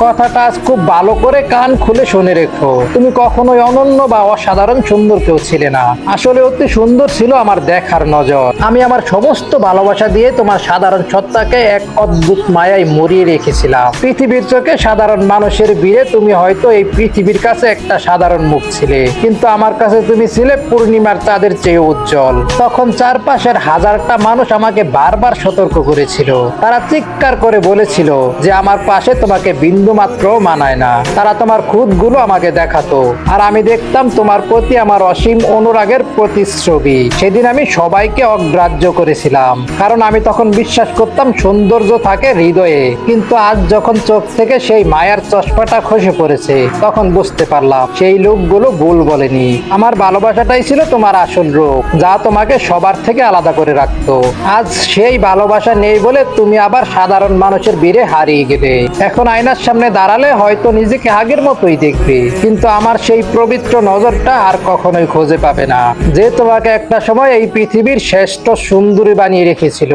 কথাটা আজ খুব ভালো করে কান খুলে শুনে রেখো। তুমি কখনোই অনন্য বা অসাধারণ সুন্দর কেউ ছিলে না। আসলে অতি সুন্দর ছিল আমার দেখার নজর। আমি আমার সমস্ত ভালোবাসা দিয়ে তোমার সাধারণ সত্তাকে এক অদ্ভুত মায়ায় মরিয়ে রেখেছিলাম। পৃথিবীর চোখে সাধারণ মানুষের ভিড়ে তুমি হয়তো এই পৃথিবীর কাছে একটা সাধারণ মুখ ছিলে, কিন্তু আমার কাছে তুমি ছিলে পূর্ণিমার চাঁদের চেয়ে উজ্জ্বল। তখন চারপাশের হাজারটা মানুষ আমাকে বারবার সতর্ক করেছিল। তারা চিৎকার করে বলেছিল যে আমার পাশে তোমাকে বিন্দু মাত্র মানায় না। তারা তোমার খুঁতগুলো আমাকে দেখাতো, আর আমি দেখতাম তোমার প্রতি আমার অসীম অনুরাগের প্রতিচ্ছবি। সেদিন আমি সবাইকে অগ্রাহ্য করেছিলাম, কারণ আমি তখন বিশ্বাস করতাম সৌন্দর্য থাকে হৃদয়ে। কিন্তু আজ যখন চোখ থেকে সেই মায়ার চশমাটা খসে পড়েছে, তখন বুঝতে পারলাম সেই লোকগুলো ভুল বলেনি। আমার ভালোবাসাটাই ছিল তোমার আসল রূপ, যা তোমাকে সবার থেকে আলাদা করে রাখতো। আজ সেই ভালোবাসা নেই বলে তুমি আবার সাধারণ মানুষের ভিড়ে হারিয়ে গেলে। এখন আয়নার সামনে দাঁড়ালে হয়তো নিজেকে আগের মতোই দেখবে, কিন্তু আমার সেই পবিত্র নজরটা আর কখনোই খুঁজে পাবে না, যে তোমাকে একটা সময় এই পৃথিবীর শ্রেষ্ঠ সুন্দরী বানিয়ে রেখেছিল।